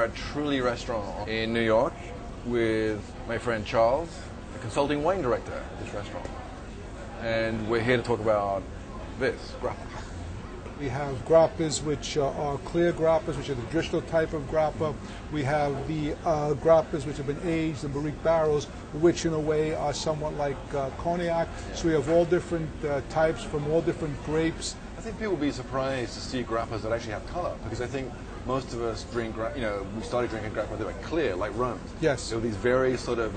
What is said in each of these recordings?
a truly restaurant in New York with my friend Charles, the consulting wine director at this restaurant. And we're here to talk about this, grappa. We have grappas, which are clear grappas, which are the traditional type of grappa. We have the grappas, which have been aged in barrique barrels, which in a way are somewhat like cognac. So we have all different types from all different grapes. I think people will be surprised to see grappas that actually have color, because I think most of us drink, we started drinking grappa, they were clear, like rum. Yes. So these very sort of,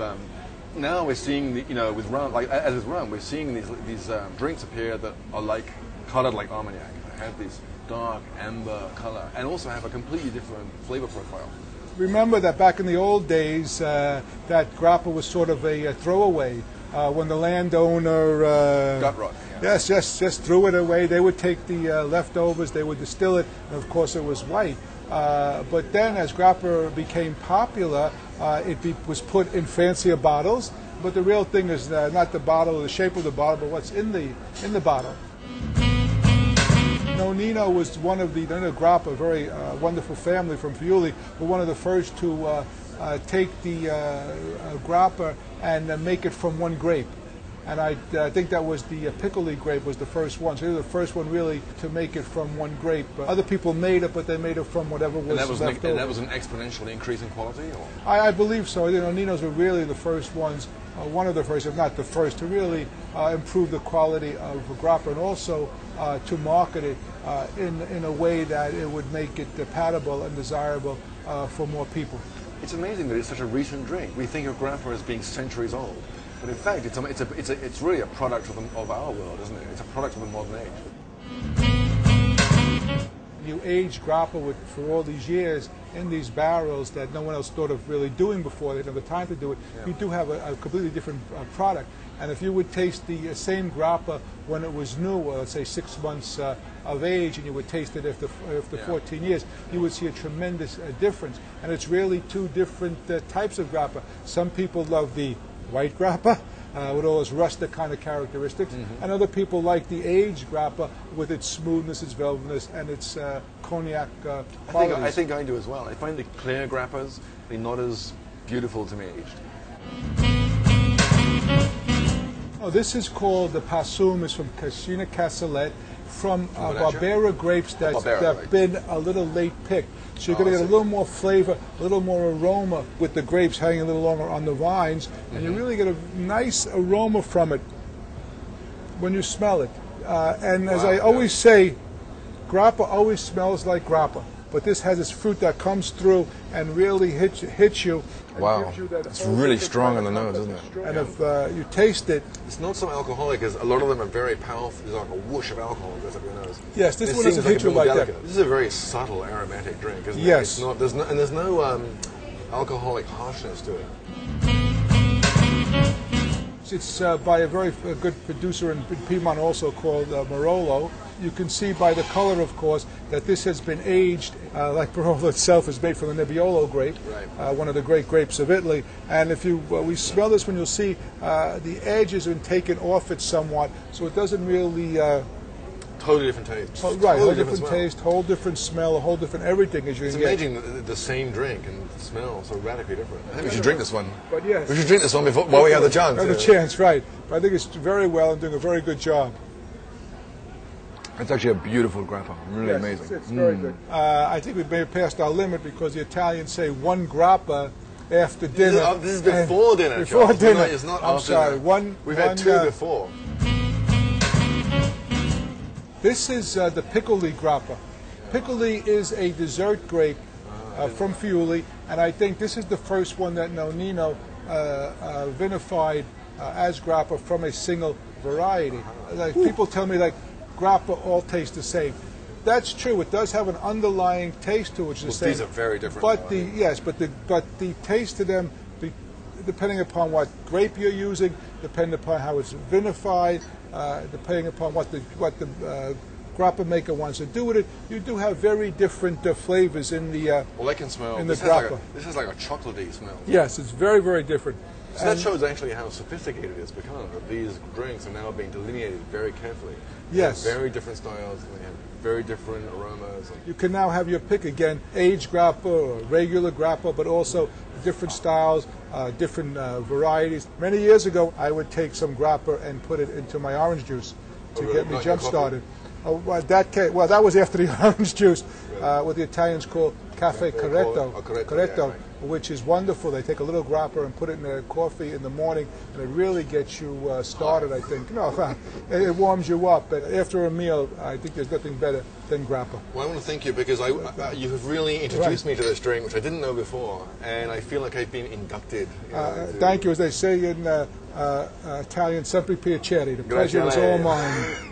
now we're seeing, with rum, like as with rum, we're seeing these drinks appear that are colored like Armagnac. Have this dark amber color and also have a completely different flavor profile. Remember that back in the old days, that grappa was sort of a throwaway. When the landowner gut rot. Yeah. Yes, just threw it away. They would take the leftovers, they would distill it, and of course it was white. But then, as grappa became popular, was put in fancier bottles. But the real thing is not the bottle, the shape of the bottle, but what's in the bottle. Nonino was one of the Grappa, a very wonderful family from Friuli, were one of the first to take the grappa and make it from one grape. And I think that was the Piccoli grape was the first one. So they were the first one really to make it from one grape. Other people made it, but they made it from whatever was left over. And that was an exponentially increasing quality? Or? I believe so. Ninos were really the first ones, one of the first, if not the first, to really improve the quality of grappa and also to market it in a way that it would make it palatable and desirable for more people. It's amazing that it's such a recent drink. We think of grappa as being centuries old. But in fact, it's really a product of our world, isn't it? It's a product of the modern age. You age grappa for all these years in these barrels that no one else thought of really doing before. They didn't have the time to do it. Yeah. You do have a completely different product. And if you would taste the same grappa when it was new, let's say 6 months of age, and you would taste it after 14 years, you would see a tremendous difference. And it's really two different types of grappa. Some people love the white grappa with all its rustic kind of characteristics, and other people like the aged grappa with its smoothness, its velvetness, and its cognac qualities. I think I do as well. I find the clear grappas, they're not as beautiful to me aged. Oh, this is called the Passum. It's from Cascina Castellet, from Barbera grapes that have been a little late picked. So you're going to get a little more flavor, a little more aroma with the grapes hanging a little longer on the vines, and you really get a nice aroma from it when you smell it. And as I always say, grappa always smells like grappa, but this has its fruit that comes through and really hits you. Wow, it's really strong on the nose, isn't it? And if you taste it, it's not so alcoholic as a lot of them are very powerful. There's like a whoosh of alcohol that goes up your nose. Yes, this one doesn't hit you like that. This is a very subtle aromatic drink, isn't it? Yes. It's not, there's no alcoholic harshness to it. It's by a very good producer in Piedmont also called Marolo. You can see by the color, of course, that this has been aged, like Barolo itself is made from the Nebbiolo grape, one of the great grapes of Italy. And if we smell this one, you'll see the edge has been taken off it somewhat, so it doesn't really... totally different taste. Right, whole different taste, whole different smell, a whole different everything as you It's can get. amazing that the same drink and smell so radically different. I think we should drink this one. But yes. We should drink this one while we have the chance. Have the chance, right. But I think it's very well and doing a very good job. It's actually a beautiful grappa, really amazing. It's very good. I think we may have passed our limit because the Italians say one grappa after dinner. This is before dinner, Before Charles. dinner. It's not I'm after sorry. dinner. We've had two before. This is the Piccoli grappa. Piccoli is a dessert grape from Friuli, and I think this is the first one that Nonino vinified as grappa from a single variety. Like people tell me, like, grappa all taste the same. That's true. It does have an underlying taste to it, which is the same. These are very different. But the taste to them, depending upon what grape you're using, depending upon how it's vinified, depending upon what the grappa maker wants to do with it, you do have very different flavors in the well, I can smell. in the this grappa. this has like a chocolatey smell. Yes, it's very, very different. So that shows actually how sophisticated it's become, that these drinks are now being delineated very carefully. Yes. They have very different styles, and they have very different aromas. You can now have your pick again, aged grappa or regular grappa, but also different styles, different varieties. Many years ago, I would take some grappa and put it into my orange juice to get me jump-started. That was after the orange juice, what the Italians call caffè corretto, which is wonderful. They take a little grappa and put it in their coffee in the morning, and it really gets you started, I think. No, it warms you up, but after a meal, I think there's nothing better than grappa. Well, I want to thank you because you have really introduced me to this drink, which I didn't know before, and I feel like I've been inducted. Thank you. As they say in Italian, sempre piacere. The pleasure is all mine.